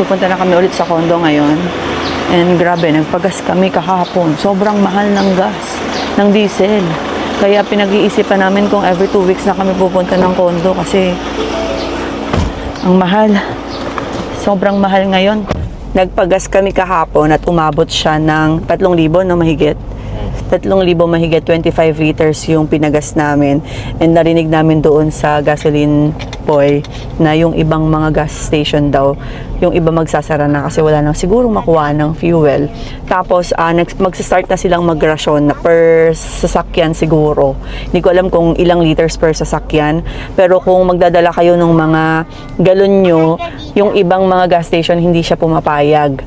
Pupunta na kami ulit sa condo ngayon. And grabe, nagpagas kami kahapon. Sobrang mahal ng gas, ng diesel. Kaya pinag-iisipan namin kung every 2 weeks na kami pupunta ng condo kasi ang mahal. Sobrang mahal ngayon. Nagpagas kami kahapon at umabot siya ng 3,000 na mahigit. 3,000 mahigit, 25 liters yung pinagas namin. And narinig namin doon sa gasoline boy na yung ibang mga gas station daw, yung iba magsasara na kasi wala nang sigurong makuha ng fuel. Tapos, magsastart na silang magrasyon na per sasakyan siguro. Hindi ko alam kung ilang liters per sasakyan. Pero kung magdadala kayo ng mga galon nyo, yung ibang mga gas station hindi siya pumapayag.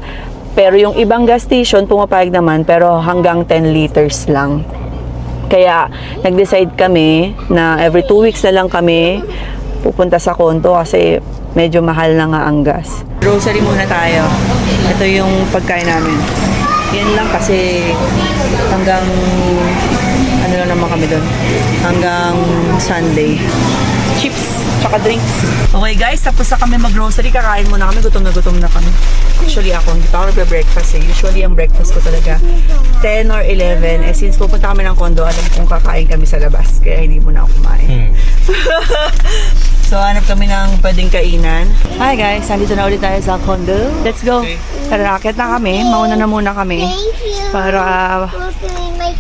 Pero yung ibang gas station, pumapayag naman, pero hanggang 10 liters lang. Kaya, nag-decide kami na every 2 weeks na lang kami pupunta sa condo kasi medyo mahal na nga ang gas. Grocery muna tayo. Ito yung pagkain namin. Yan lang kasi hanggang, ano lang naman kami doon, hanggang Sunday. Chips, tsaka drinks. Okay guys, tapos na kami mag-grocery. Kakain muna kami. Gutom na kami. Actually ako, hindi pa ako nagbe-breakfast eh. Usually ang breakfast ko talaga 10 or 11. Eh since pupunta kami ng condo, alam kong kakain kami sa labas. Kaya hindi muna ako kumain. So hanap kami ng pwedeng kainan. Hi guys, nandito na ulit tayo sa condo. Let's go. Tara, akit na kami. Mauna na muna kami. Para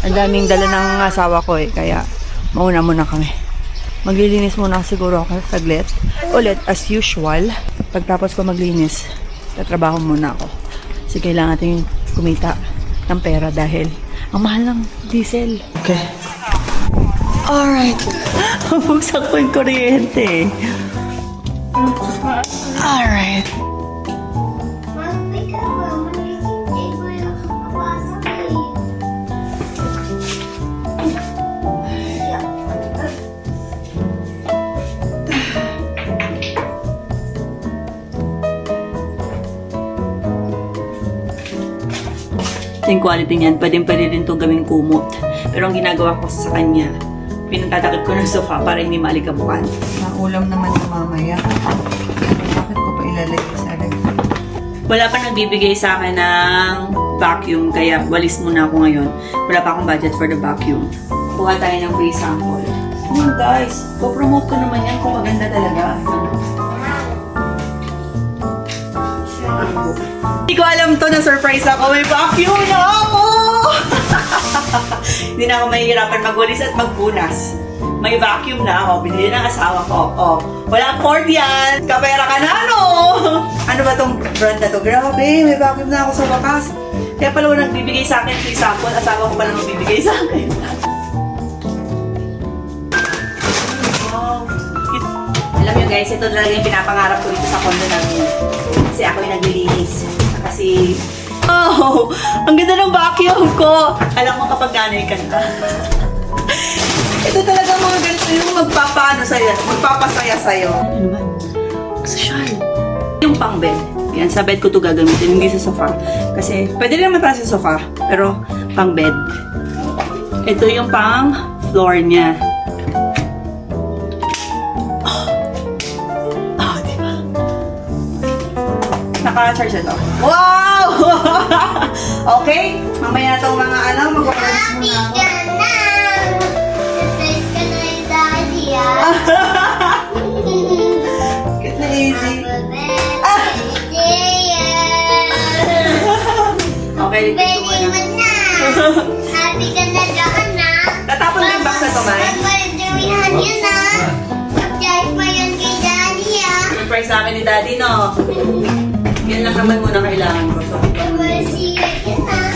ang daming dala ng asawa ko eh. Kaya mauna muna kami. Maglilinis muna siguro ako saglit. Ulit, as usual. Pagtapos ko maglinis, tatrabaho muna ako. Kasi kailangan natin kumita ng pera dahil ang mahal ng diesel. Okay. Alright. Buksan ko yung kuryente. Alright. Yung quality niyan, pwede rin ito gawing kumot. Pero ang ginagawa ko sa kanya, pinagtatakip ko ng sofa para hindi maalikabukan. Maulam naman yung mamaya. Bakit ko pa ilalagay sa ref? Wala pa nagbibigay sa akin ng vacuum, kaya walis muna ako ngayon. Wala pa akong budget for the vacuum. Kuha tayo ng free sample. Guys, po-promote ko naman yan kung maganda talaga. Hindi ko alam to, na-surprise ako. May vacuum na ako! Hindi na ako mahihirapan magwalis at magpunas. May vacuum na ako. Binili ng asawa ko. Oh, walang cord yan. Kapera ka na, no? Ano ba tong brand na to? Grabe, may vacuum na ako sa wakas. Kaya pala walang nagbibigay sa akin free sample. Asawa ko pala magbibigay sa akin. Wow. Alam nyo guys, ito talaga yung pinapangarap ko dito sa condo namin. Kasi ako yung naglilinis. Kasi, oh, ang ganda ng vacuum ko. Alam mo kapag nanay ka na. Ito talaga mga ganito yung magpapasaya sa'yo. Ano ba? Social. Yung pang bed. Yan, sa bed ko to gagamitin, hindi sa sofa. Kasi, pwede rin naman para sa sofa, pero pang bed. Ito yung pang floor niya. Naka-charge ito. Wow! Okay, mamaya na itong mga mag-walis muna ako. Surprise ka na yung daddy, ah. Cute na easy. Okay, dito muna. Happy ka na dyan, ah. Tatapon mo yung box na ito, May. Pagpalagyawihan yun, ah. Pag-charge pa yan kay daddy, ah. Surprise sa akin ni Daddy, no? Yan lang naman muna kailangan ko. So, Pag-masiyag yun, ah.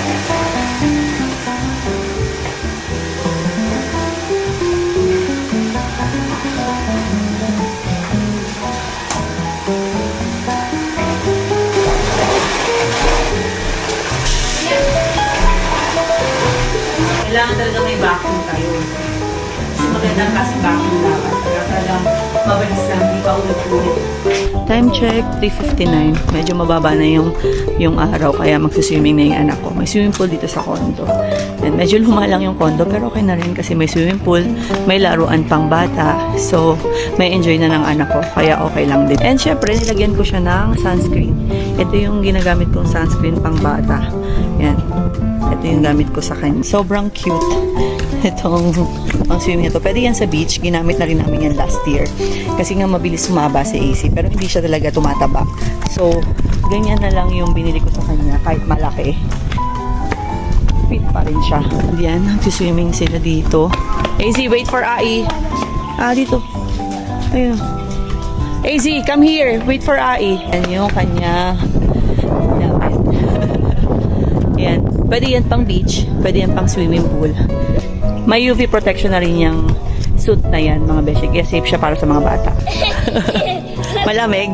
kailangan talaga may vacuum tayo. Kasi magandang kasi vacuum dapat. Kaya talagang Mabilis lang, hindi pa ako nag-ulit. Time check, 3:59. Medyo mababa na yung araw, kaya magsiswimming na yung anak ko. May swimming pool dito sa condo. And medyo luma lang yung condo, pero okay na rin kasi may swimming pool, may laruan pang bata. So, may enjoy na ng anak ko, kaya okay lang din. And syempre, nilagyan ko siya ng sunscreen. Ito yung ginagamit kong sunscreen pang bata. Yan. Ito yung gamit ko sa kanya. Sobrang cute. Itong ang swimming ito. Pwede yan sa beach. Ginamit na rin namin yan last year. Kasi nga mabilis sumaba si AC. Pero hindi siya talaga tumataba. So, ganyan na lang yung binili ko sa kanya. Kahit malaki. Fit pa rin siya. Yan. Nag-swimming sila dito. AC, wait for Ai. Dito. Ayun. AC, come here. Wait for Ai. Yan yung kanya damit. Yan. Pwede yan pang beach. Pwede yan pang swimming pool. May UV protection na rin yung suit na yan, mga beshi. Kaya safe siya para sa mga bata. Malamig.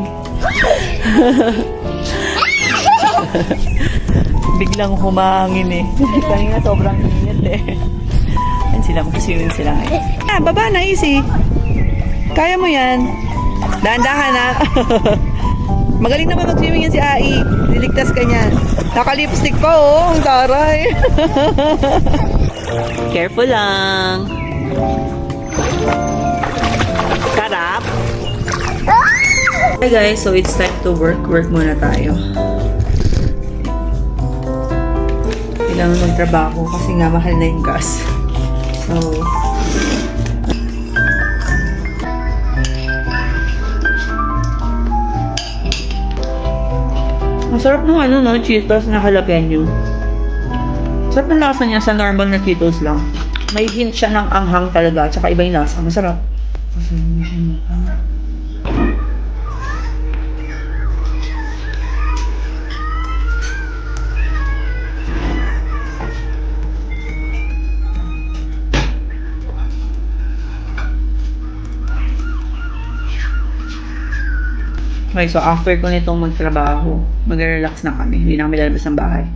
Biglang humangin eh. Kanina sobrang init eh. Yan sila, mag-swimming sila ngayon. Baba na, easy. Kaya mo yan. Dahan-dahan na. Magaling naman mag-swimming yan si Ai. Liligtas ka niyan. Naka-lipstick pa oh. Ang taray. Careful lang. Sarap. Hi guys, so it's time to work. Work muna tayo. Kailangan magtrabaho kasi nga mahal na yung gas. So, masarap nung ano no, Cheetos na jalapeno. Sarap ng lasa niya sa normal na Cheetos lang. May hint siya ng anghang talaga, tsaka iba yung lasa. Masarap. Okay, so after ko nitong magtrabaho, mag-relax na kami. Hindi na kami lalabas ng bahay.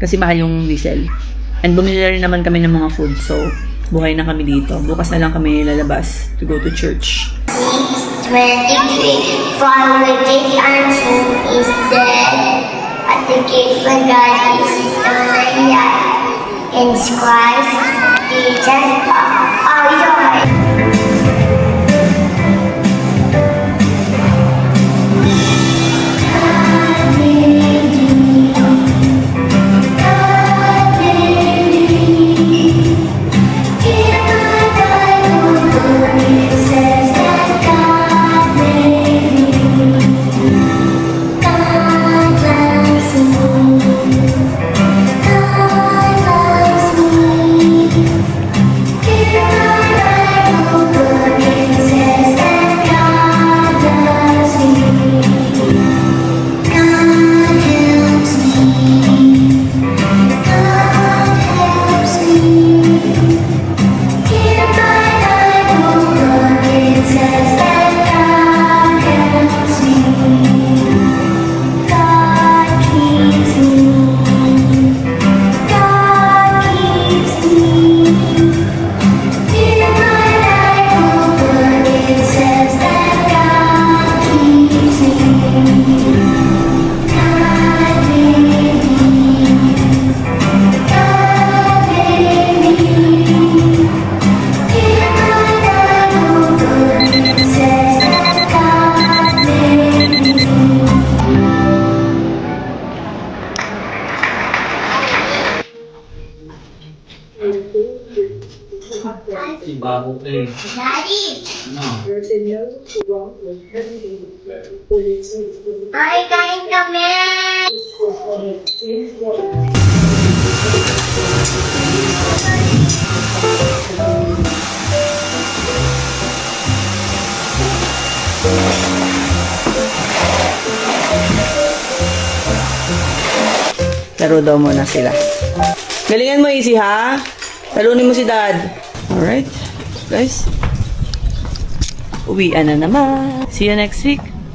Kasi mahal yung diesel. And bumili rin naman kami ng mga food. So, buhay na kami dito. Bukas na lang kami lalabas to go to church. 23 from the gift answer is dead. But the gift of God is eternal life. In Christ Jesus our Lord. Daddy! Ay, kain kami! Laro daw muna sila. Galingan mo, Easy, ha? Talunin mo si Dad. Alright, guys. Uwian na naman. See you next week.